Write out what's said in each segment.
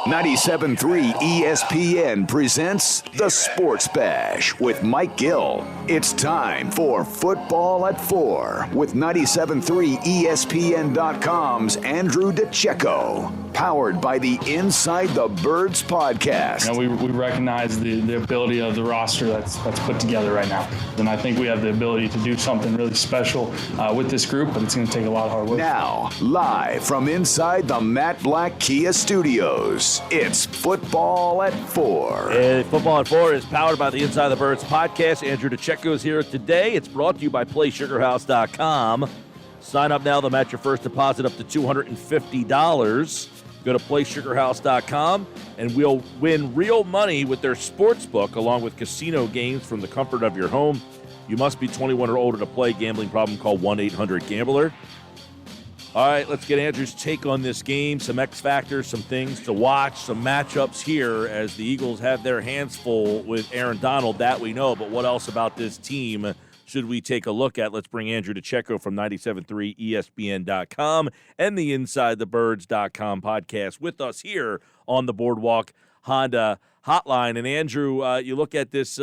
97.3 ESPN presents The Sports Bash with Mike Gill. It's time for Football at 4 with 97.3 ESPN.com's Andrew Dicecco. Powered by the Inside the Birds podcast. We recognize the ability of the roster that's put together right now. And I think we have the ability to do something really special with this group, but it's going to take a lot of hard work. Now, live from inside the Matt Black Kia Studios, it's Football at 4. Football at 4 is powered by the Inside the Birds podcast. Andrew Dicecco is here today. It's brought to you by PlaySugarHouse.com. Sign up now. They'll match your first deposit up to $250. Go to PlaySugarHouse.com, and we'll win real money with their sports book, along with casino games from the comfort of your home. You must be 21 or older to play. Gambling problem, call 1-800-GAMBLER. All right, let's get Andrew's take on this game, some X-Factors, some things to watch, some matchups here as the Eagles have their hands full with Aaron Donald, that we know. But what else about this team should we take a look at? Let's bring Andrew Dicecco from 97.3 ESPN.com and the InsideTheBirds.com podcast with us here on the Boardwalk Honda Hotline. And Andrew, you look at this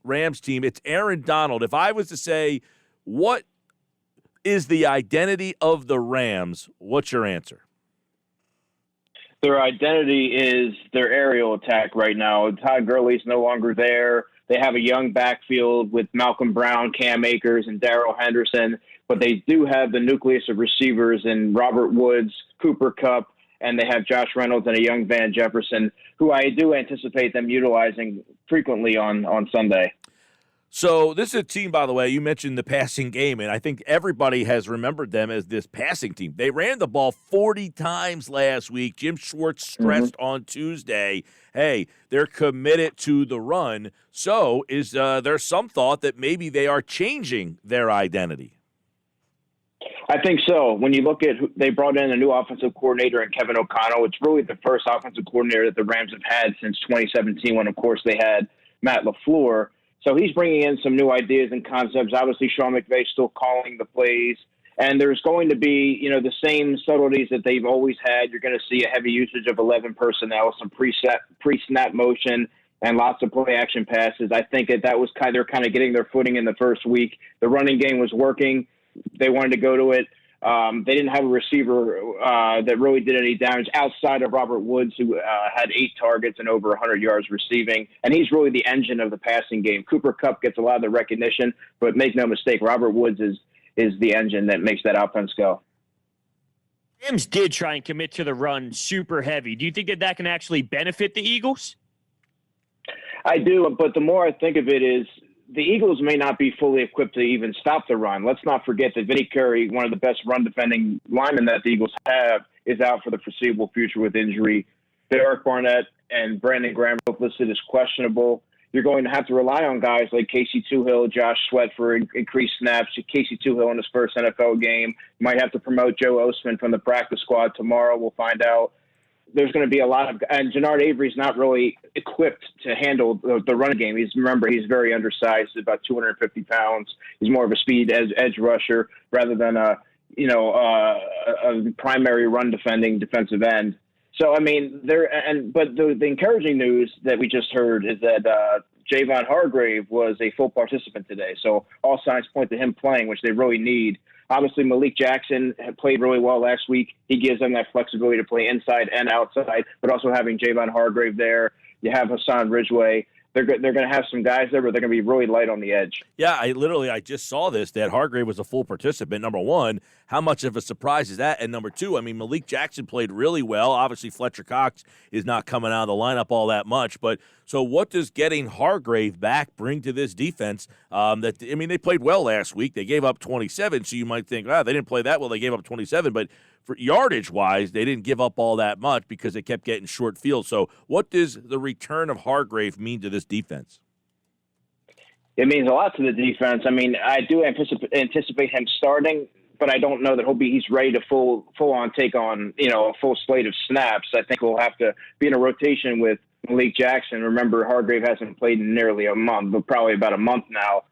Rams team, it's Aaron Donald. If I was to say, what is the identity of the Rams, what's your answer? Their identity is their aerial attack right now. Todd Gurley's no longer there. They have a young backfield with Malcolm Brown, Cam Akers, and Darrell Henderson, but they do have the nucleus of receivers in Robert Woods, Cooper Kupp, and they have Josh Reynolds and a young Van Jefferson, who I do anticipate them utilizing frequently on Sunday. So this is a team, by the way, you mentioned the passing game, and I think everybody has remembered them as this passing team. They ran the ball 40 times last week. Jim Schwartz stressed on Tuesday, hey, they're committed to the run. So is there some thought that maybe they are changing their identity? I think so. When you look at they brought in a new offensive coordinator in Kevin O'Connell. It's really the first offensive coordinator that the Rams have had since 2017 when, of course, they had Matt LaFleur. So he's bringing in some new ideas and concepts. Obviously, Sean McVay's still calling the plays. And there's going to be, the same subtleties that they've always had. You're going to see a heavy usage of 11 personnel, some pre-snap motion, and lots of play-action passes. I think that was they're kind of getting their footing in the first week. The running game was working. They wanted to go to it. They didn't have a receiver that really did any damage outside of Robert Woods, who had 8 targets and over 100 yards receiving. And he's really the engine of the passing game. Cooper Kupp gets a lot of the recognition, but make no mistake, Robert Woods is the engine that makes that offense go. Rams did try and commit to the run super heavy. Do you think that can actually benefit the Eagles? I do, but the more I think of it is, the Eagles may not be fully equipped to even stop the run. Let's not forget that Vinny Curry, one of the best run-defending linemen that the Eagles have, is out for the foreseeable future with injury. Derek Barnett and Brandon Graham both listed as questionable. You're going to have to rely on guys like Casey Toohill, Josh Sweat for increased snaps. Casey Toohill in his first NFL game. You might have to promote Joe Ostman from the practice squad tomorrow. We'll find out. There's going to be a lot of – and Jannard Avery's not really equipped to handle the running game. He's very undersized, about 250 pounds. He's more of a speed edge rusher rather than a primary run-defending defensive end. So, I mean, but the encouraging news that we just heard is that Javon Hargrave was a full participant today. So all signs point to him playing, which they really need. Obviously, Malik Jackson had played really well last week. He gives them that flexibility to play inside and outside, but also having Javon Hargrave there. You have Hassan Ridgeway. They're going to have some guys there, but they're going to be really light on the edge. Yeah, I just saw this, that Hargrave was a full participant. Number one, how much of a surprise is that? And number two, I mean, Malik Jackson played really well. Obviously, Fletcher Cox is not coming out of the lineup all that much. But so what does getting Hargrave back bring to this defense? They played well last week. They gave up 27, so you might think, they didn't play that well. They gave up 27, but for yardage-wise, they didn't give up all that much because they kept getting short field. So what does the return of Hargrave mean to this defense? It means a lot to the defense. I mean, I do anticipate him starting, but I don't know that he's ready to full-on take on, a full slate of snaps. I think we'll have to be in a rotation with Malik Jackson. Remember, Hargrave hasn't played in nearly a month, but probably about a month now,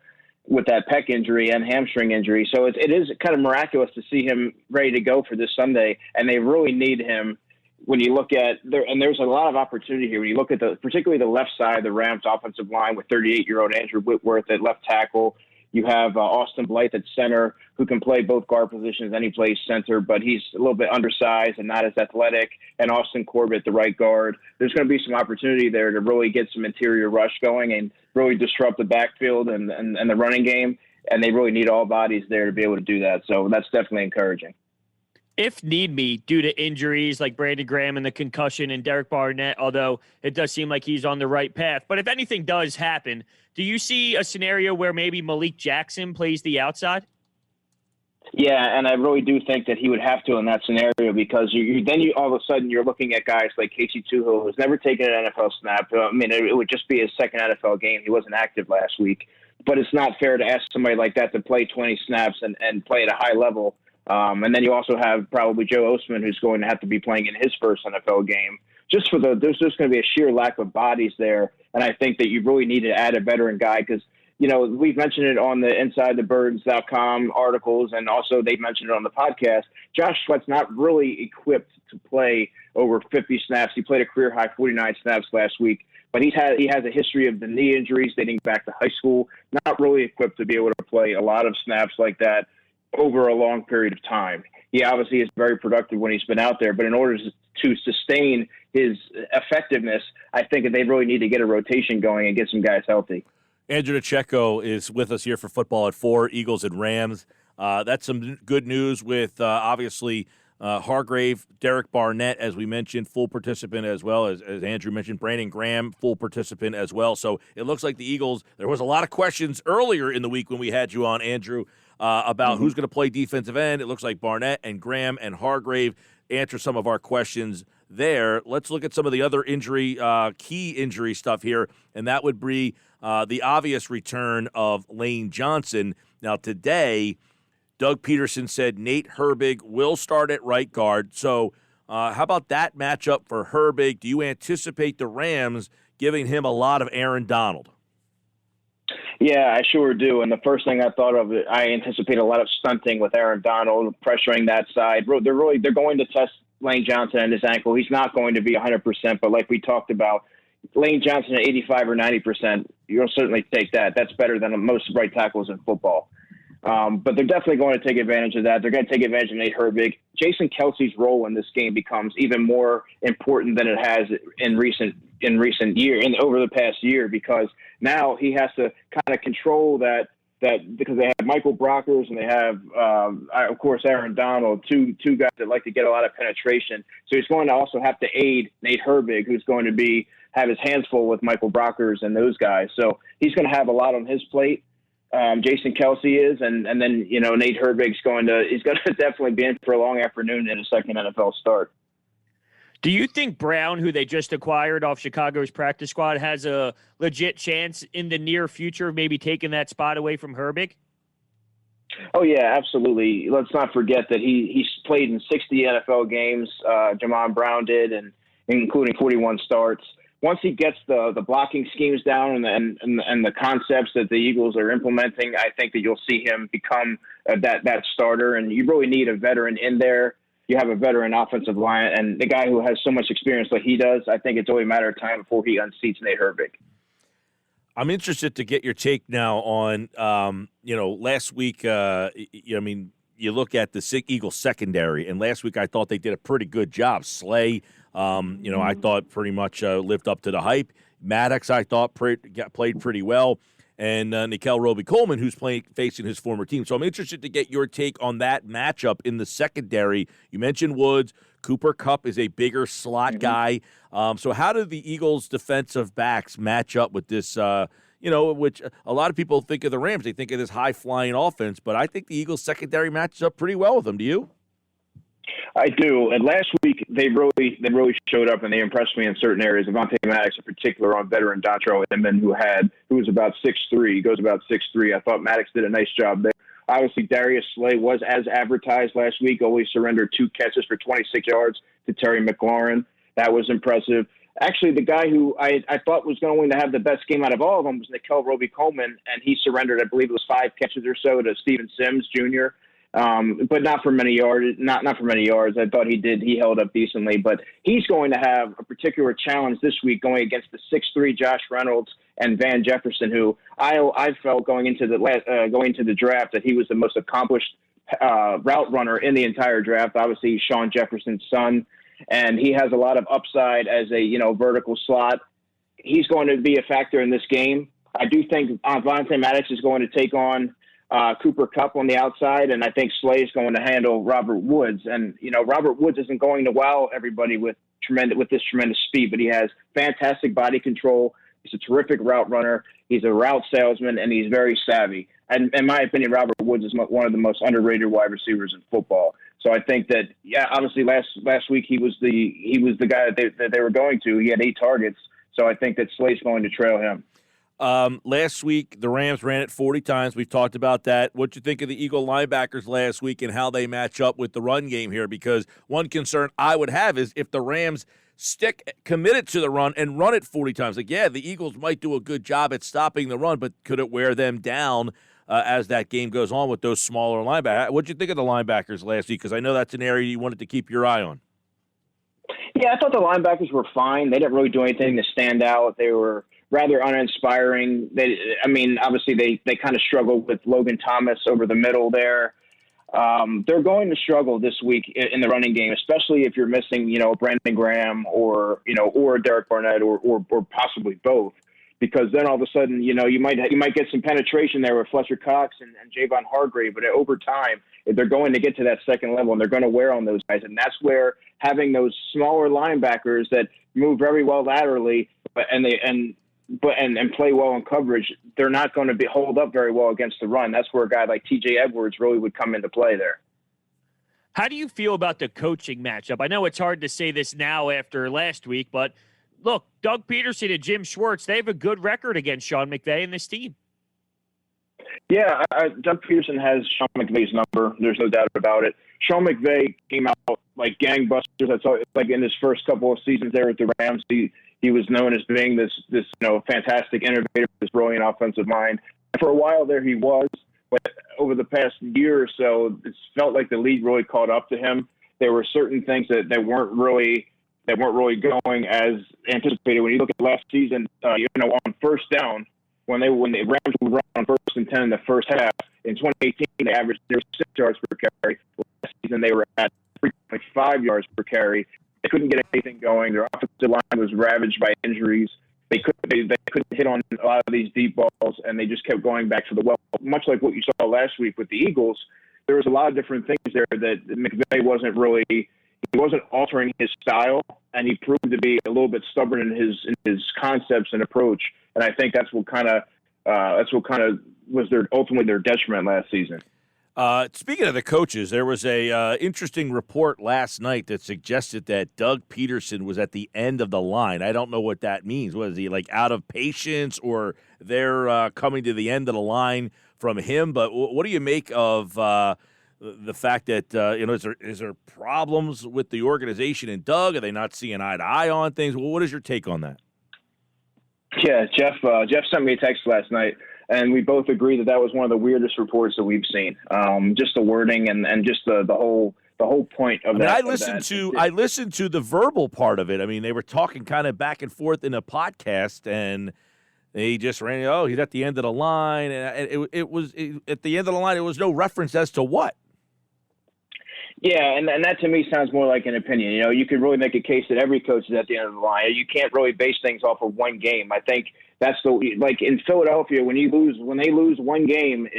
with that pec injury and hamstring injury. So it is kind of miraculous to see him ready to go for this Sunday, and they really need him when you look at there, and there's a lot of opportunity here. When you look at particularly the left side of the Rams offensive line with 38-year-old Andrew Whitworth at left tackle. You have Austin Blythe at center, who can play both guard positions, and he plays center, but he's a little bit undersized and not as athletic. And Austin Corbett, the right guard. There's going to be some opportunity there to really get some interior rush going and really disrupt the backfield and the running game. And they really need all bodies there to be able to do that. So that's definitely encouraging. If need be, due to injuries like Brandon Graham and the concussion and Derek Barnett, although it does seem like he's on the right path. But if anything does happen, do you see a scenario where maybe Malik Jackson plays the outside? Yeah, and I really do think that he would have to in that scenario because then all of a sudden you're looking at guys like Casey Tuhill, who's never taken an NFL snap. I mean, it would just be his second NFL game. He wasn't active last week. But it's not fair to ask somebody like that to play 20 snaps and play at a high level. And then you also have probably Joe Osman, who's going to have to be playing in his first NFL game. There's just going to be a sheer lack of bodies there. And I think that you really need to add a veteran guy because, we've mentioned it on the InsideTheBirds.com articles, and also they mentioned it on the podcast. Josh Sweat's not really equipped to play over 50 snaps. He played a career-high 49 snaps last week. But he has a history of the knee injuries dating back to high school, not really equipped to be able to play a lot of snaps like that over a long period of time. He obviously is very productive when he's been out there, but in order to sustain his effectiveness, I think that they really need to get a rotation going and get some guys healthy. Andrew Dicecco is with us here for Football at 4, Eagles and Rams. That's some good news with, obviously, Hargrave, Derek Barnett, as we mentioned, full participant as well, as Andrew mentioned, Brandon Graham, full participant as well. So it looks like the Eagles, there was a lot of questions earlier in the week when we had you on, Andrew, about who's going to play defensive end. It looks like Barnett and Graham and Hargrave answer some of our questions there. Let's look at some of the other key injury stuff here, and that would be the obvious return of Lane Johnson. Now, today, Doug Pederson said Nate Herbig will start at right guard. So how about that matchup for Herbig? Do you anticipate the Rams giving him a lot of Aaron Donald? Yeah, I sure do. And the first thing I thought of, I anticipate a lot of stunting with Aaron Donald, pressuring that side. They're going to test Lane Johnson and his ankle. He's not going to be 100%, but like we talked about, Lane Johnson at 85 or 90%, you'll certainly take that. That's better than most right tackles in football. But they're definitely going to take advantage of that. They're going to take advantage of Nate Herbig. Jason Kelsey's role in this game becomes even more important than it has in recent year and over the past year, because now he has to kind of control that because they have Michael Brockers and they have, of course, Aaron Donald, two guys that like to get a lot of penetration. So he's going to also have to aid Nate Herbig, who's going to have his hands full with Michael Brockers and those guys. So he's going to have a lot on his plate. Jason Kelsey is, and then, Nate Herbig's he's going to definitely be in for a long afternoon in a second NFL start. Do you think Brown, who they just acquired off Chicago's practice squad, has a legit chance in the near future of maybe taking that spot away from Herbig? Oh, yeah, absolutely. Let's not forget that he's played in 60 NFL games. Jamon Brown did, and including 41 starts. Once he gets the blocking schemes down and the concepts that the Eagles are implementing, I think that you'll see him become that starter. And you really need a veteran in there. You have a veteran offensive line, and the guy who has so much experience like he does, I think it's only a matter of time before he unseats Nate Herbig. I'm interested to get your take now on, last week, you look at the Eagles secondary, and last week I thought they did a pretty good job. Slay, I thought pretty much lived up to the hype. Maddox, I thought, played pretty well. And Nikel Roby-Coleman, who's facing his former team. So I'm interested to get your take on that matchup in the secondary. You mentioned Woods. Cooper Kupp is a bigger slot guy. So how do the Eagles' defensive backs match up with this, which a lot of people think of the Rams. They think of this high-flying offense. But I think the Eagles' secondary matches up pretty well with them. Do you? I do. And last week, they really showed up, and they impressed me in certain areas. Avonte Maddox, in particular, on veteran Dontrell Inman, who was about 6'3". He goes about 6'3". I thought Maddox did a nice job there. Obviously, Darius Slay was as advertised last week. Only surrendered 2 catches for 26 yards to Terry McLaurin. That was impressive. Actually, the guy who I thought was going to have the best game out of all of them was Nikel Roby-Coleman, and he surrendered, I believe it was 5 catches or so to Steven Sims Jr. but not for many yards. Not for many yards. I thought he held up decently, but he's going to have a particular challenge this week going against the 6'3" Josh Reynolds and Van Jefferson, who I felt going into the draft that he was the most accomplished route runner in the entire draft. Obviously, Sean Jefferson's son, and he has a lot of upside as a vertical slot. He's going to be a factor in this game. I do think Vontae Maddox is going to take on Cooper Kupp on the outside, and I think Slay is going to handle Robert Woods. And Robert Woods isn't going to wow everybody with this tremendous speed, but he has fantastic body control. He's a terrific route runner. He's a route salesman, and he's very savvy. And in my opinion, Robert Woods is one of the most underrated wide receivers in football. So I think that, obviously last week he was the guy that they were going to. He had 8 targets. So I think that Slay's going to trail him. Last week, the Rams ran it 40 times. We've talked about that. What you think of the Eagle linebackers last week and how they match up with the run game here? Because one concern I would have is if the Rams stick committed to the run and run it 40 times. Like, the Eagles might do a good job at stopping the run, but could it wear them down as that game goes on with those smaller linebackers? What did you think of the linebackers last week? Because I know that's an area you wanted to keep your eye on. Yeah, I thought the linebackers were fine. They didn't really do anything to stand out. They were rather uninspiring. Obviously they kind of struggled with Logan Thomas over the middle there. They're going to struggle this week in the running game, especially if you're missing, Brandon Graham or Derek Barnett or possibly both, because then all of a sudden, you might get some penetration there with Fletcher Cox and Javon Hargrave, but over time, they're going to get to that second level and they're going to wear on those guys. And that's where having those smaller linebackers that move very well laterally, and play well in coverage, they're not going to hold up very well against the run. That's where a guy like TJ Edwards really would come into play there. How do you feel about the coaching matchup? I know it's hard to say this now after last week, but look, Doug Pederson and Jim Schwartz, they have a good record against Sean McVay and this team. Yeah, Doug Pederson has Sean McVay's number. There's no doubt about it. Sean McVay came out like gangbusters. That's all, like in his first couple of seasons there at the Rams. He was known as being this fantastic innovator, this brilliant offensive mind. And for a while there, he was. But over the past year or so, it's felt like the league really caught up to him. There were certain things that weren't really going as anticipated. When you look at last season, on first down, when the Rams would run on 1st and 10 in the first half, in 2018 they averaged 6 yards per carry. Last season they were at 3.5 yards per carry. They couldn't get anything going. Their offensive line was ravaged by injuries. They couldn't hit on a lot of these deep balls, and they just kept going back to the well. Much like what you saw last week with the Eagles, there was a lot of different things there that McVay wasn't altering his style, and he proved to be a little bit stubborn in his concepts and approach. And I think that's what kind of was ultimately their detriment last season. Speaking of the coaches, there was a interesting report last night that suggested that Doug Pederson was at the end of the line. I don't know what that means. Was he like out of patience, or they're coming to the end of the line from him? But what do you make of the fact that is there problems with the organization and Doug? Are they not seeing eye to eye on things? Well, what is your take on that? Yeah, Jeff sent me a text last night, and we both agree that was one of the weirdest reports that we've seen. Just the wording and just the whole point of that. I listened to the verbal part of it. I mean, they were talking kind of back and forth in a podcast, and they just ran. Oh, he's at the end of the line, and it was at the end of the line. It was no reference as to what. Yeah, and that to me sounds more like an opinion. You could really make a case that every coach is at the end of the line. You can't really base things off of one game. I think that's like in Philadelphia when they lose one game,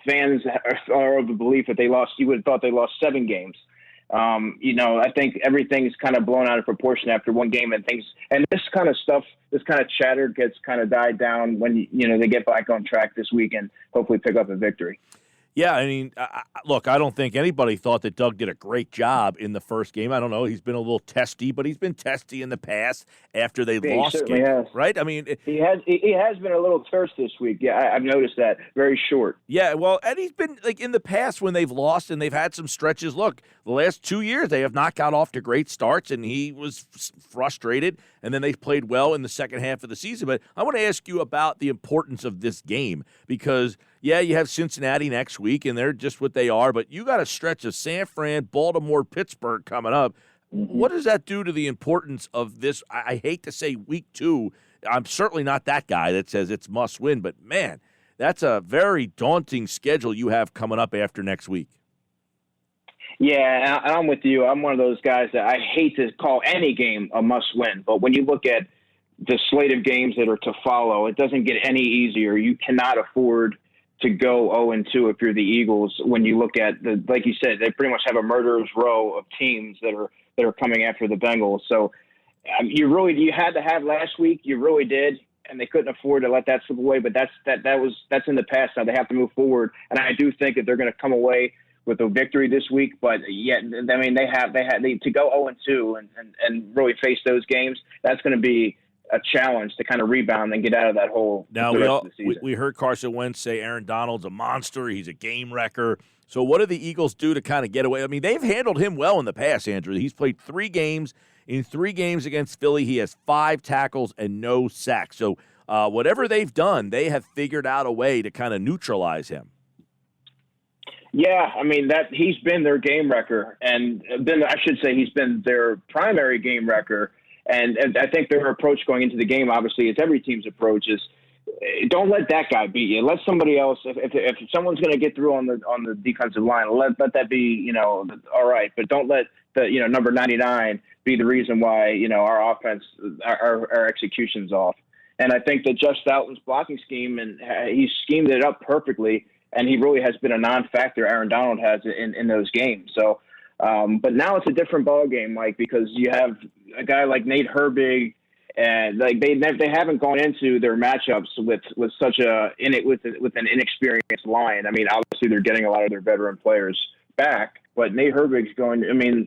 fans are of the belief that they lost. You would have thought they lost 7 games. I think everything's kind of blown out of proportion after one game, and this kind of stuff, this kind of chatter gets kind of died down when they get back on track this week and hopefully pick up a victory. Yeah, I mean, look, I don't think anybody thought that Doug did a great job in the first game. I don't know. He's been a little testy, but he's been testy in the past after they lost games, right? I mean, he has been a little terse this week. Yeah, I've noticed that. Very short. Yeah, well, and he's been like in the past when they've lost and they've had some stretches. Look, the last 2 years they have not got off to great starts, and he was frustrated, and then they played well in the second half of the season. But I want to ask you about the importance of this game because, yeah, you have Cincinnati next week. week, and they're just what they are. But you got a stretch of San Fran, Baltimore, Pittsburgh coming up. What does that do to the importance of this? I hate to say week 2. I'm certainly not that guy that says it's must win, but man, that's a very daunting schedule you have coming up after next week. Yeah, and I'm with you. I'm one of those guys that I hate to call any game a must win, but when you look at the slate of games that are to follow, it doesn't get any easier. You cannot afford to go 0-2 if you're the Eagles. When you look at like you said, they pretty much have a murderer's row of teams that are coming after the Bengals. So you had to have last week. You really did, and they couldn't afford to let that slip away. But that's in the past now. They have to move forward, and I do think that they're going to come away with a victory this week. But yet, I mean, they to go 0-2 and really face those games. That's going to be a challenge to kind of rebound and get out of that hole. Now, we heard Carson Wentz say Aaron Donald's a monster. He's a game wrecker. So what do the Eagles do to kind of get away? I mean, they've handled him well in the past, Andrew. He's played 3 games. In 3 games against Philly, he has 5 tackles and no sacks. So whatever they've done, they have figured out a way to kind of neutralize him. Yeah, I mean, he's been their game wrecker, and then I should say he's been their primary game wrecker. And I think their approach going into the game, obviously, it's every team's approach, is don't let that guy beat you. Let somebody else. If someone's going to get through on the defensive line, let that be all right. But don't let the number 99 be the reason why our offense, our execution's off. And I think that Jeff Stoughton's blocking scheme, and he's schemed it up perfectly, and he really has been a non-factor. Aaron Donald has in those games. So. But now it's a different ball game, Mike, because you have a guy like Nate Herbig, and like they haven't gone into their matchups with such with an inexperienced line. I mean, obviously they're getting a lot of their veteran players back, but Nate Herbig's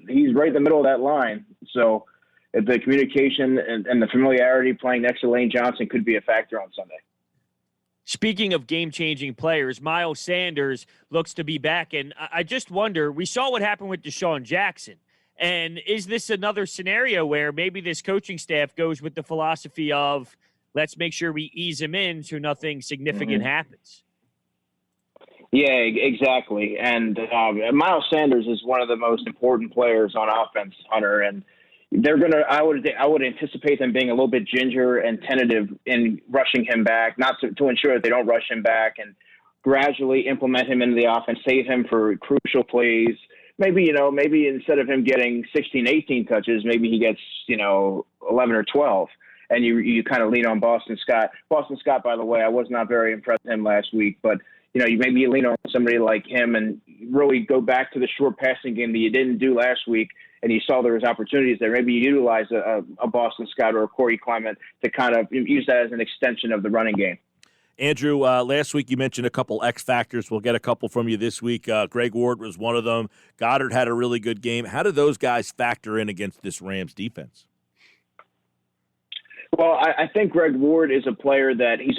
he's right in the middle of that line. So the communication and the familiarity playing next to Lane Johnson could be a factor on Sunday. Speaking of game-changing players, Miles Sanders looks to be back, and I just wonder, we saw what happened with Deshaun Jackson, and is this another scenario where maybe this coaching staff goes with the philosophy of let's make sure we ease him in so nothing significant happens? Yeah, exactly. And Miles Sanders is one of the most important players on offense, Hunter, and they're gonna. I would anticipate them being a little bit ginger and tentative in rushing him back, not to ensure that they don't rush him back, and gradually implement him into the offense, save him for crucial plays. Maybe instead of him getting 16, 18 touches, maybe he gets 11 or 12, and you kind of lean on Boston Scott. Boston Scott, by the way, I was not very impressed with him last week, but maybe you lean on somebody like him and really go back to the short passing game that you didn't do last week. And you saw there was opportunities there. Maybe you utilize a Boston Scott or a Corey Clement to kind of use that as an extension of the running game. Andrew, last week you mentioned a couple X factors. We'll get a couple from you this week. Greg Ward was one of them. Goddard had a really good game. How do those guys factor in against this Rams defense? Well, I think Greg Ward is a player that he's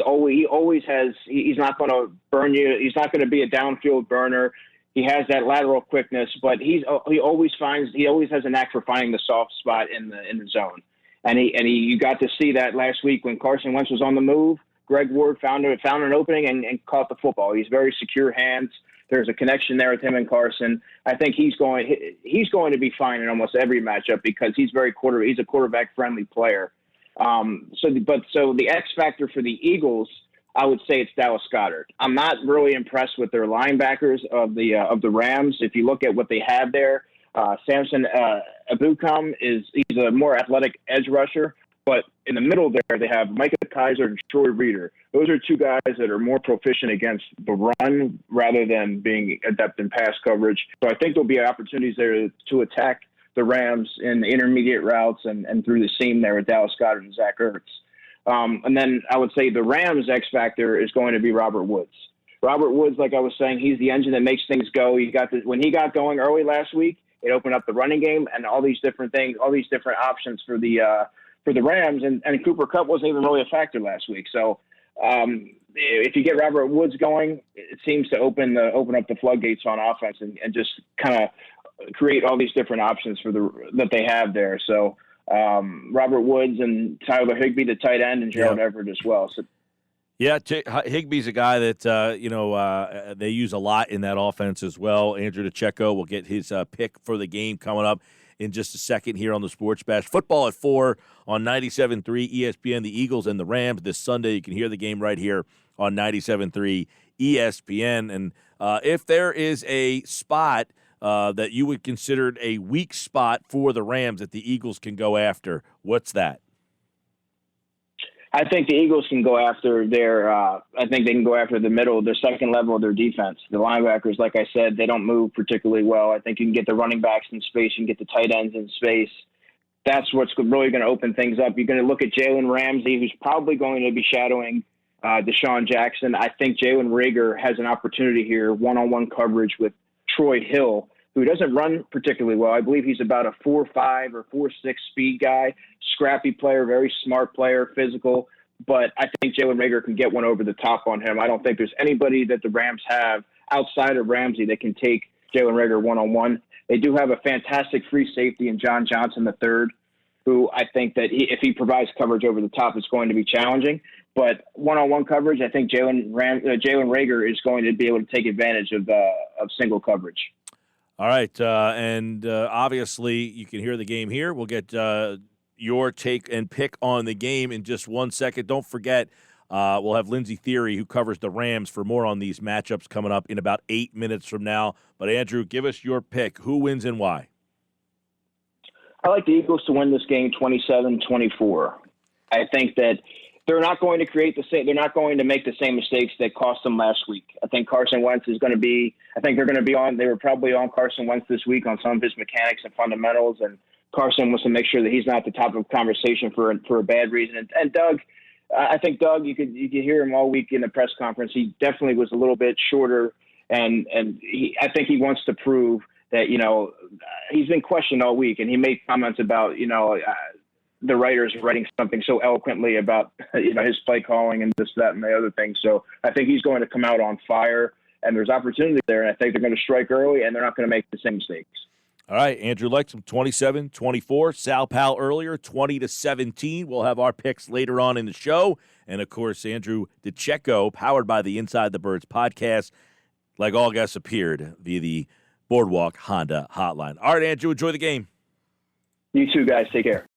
not going to burn you. He's not going to be a downfield burner. He has that lateral quickness, but he always has a knack for finding the soft spot in the zone. And you got to see that last week when Carson Wentz was on the move. Greg Ward found an opening and caught the football. He's very secure hands. There's a connection there with him and Carson. I think he's going to be fine in almost every matchup because he's a quarterback friendly player. So the X factor for the Eagles, I would say it's Dallas Goedert. I'm not really impressed with their linebackers of the Rams. If you look at what they have there, Samson Ebukam he's a more athletic edge rusher, but in the middle there they have Micah Kaiser and Troy Reeder. Those are 2 guys that are more proficient against the run rather than being adept in pass coverage. So I think there'll be opportunities there to attack the Rams in the intermediate routes and through the seam there with Dallas Goedert and Zach Ertz. And then I would say the Rams X factor is going to be Robert Woods. Robert Woods, like I was saying, he's the engine that makes things go. When he got going early last week, it opened up the running game and all these different things, all these different options for the Rams. And Cooper Kupp wasn't even really a factor last week. So if you get Robert Woods going, it seems to open up the floodgates on offense and just kind of create all these different options that they have there. So. Robert Woods and Tyler Higbee, the tight end, and Gerald Everett as well. So Yeah, Higbee's a guy that, they use a lot in that offense as well. Andrew Dicecco will get his pick for the game coming up in just a second here on the Sports Bash. Football at 4 on 97.3 ESPN, the Eagles and the Rams this Sunday. You can hear the game right here on 97.3 ESPN. And if there is a spot that you would consider a weak spot for the Rams that the Eagles can go after, what's that? I think the Eagles can go after I think they can go after the middle, their second level of their defense. The linebackers, like I said, they don't move particularly well. I think you can get the running backs in space, you can get the tight ends in space. That's what's really going to open things up. You're going to look at Jalen Ramsey, who's probably going to be shadowing Deshaun Jackson. I think Jalen Reagor has an opportunity here, one-on-one coverage with Troy Hill, who doesn't run particularly well. I believe he's about a 4.5 or 4.6 speed guy, scrappy player, very smart player, physical. But I think Jalen Reagor can get one over the top on him. I don't think there's anybody that the Rams have outside of Ramsey that can take Jalen Reagor one-on-one. They do have a fantastic free safety in John Johnson III, who I think that if he provides coverage over the top, it's going to be challenging. But one-on-one coverage, I think Jalen Reagor is going to be able to take advantage of single coverage. All right, and obviously you can hear the game here. We'll get your take and pick on the game in just 1 second. Don't forget, we'll have Lindsey Theory, who covers the Rams, for more on these matchups coming up in about 8 minutes from now. But, Andrew, give us your pick. Who wins and why? I like the Eagles to win this game 27-24. I think that they're not going to they're not going to make the same mistakes that cost them last week. I think Carson Wentz is going to be, they were probably on Carson Wentz this week on some of his mechanics and fundamentals, and Carson wants to make sure that he's not the top of conversation for a bad reason. And Doug, I think Doug, you could hear him all week in the press conference. He definitely was a little bit shorter, and I think he wants to prove that, he's been questioned all week, and he made comments about, the writers writing something so eloquently about, his play calling and this, that, and the other thing. So I think he's going to come out on fire, and there's opportunity there, and I think they're going to strike early, and they're not going to make the same mistakes. All right, Andrew Lexham, 27-24. Sal Powell earlier, 20-17. We'll have our picks later on in the show. And, of course, Andrew Dicecco, powered by the Inside the Birds podcast, like all guests appeared via the Boardwalk Honda hotline. All right, Andrew, enjoy the game. You too, guys. Take care.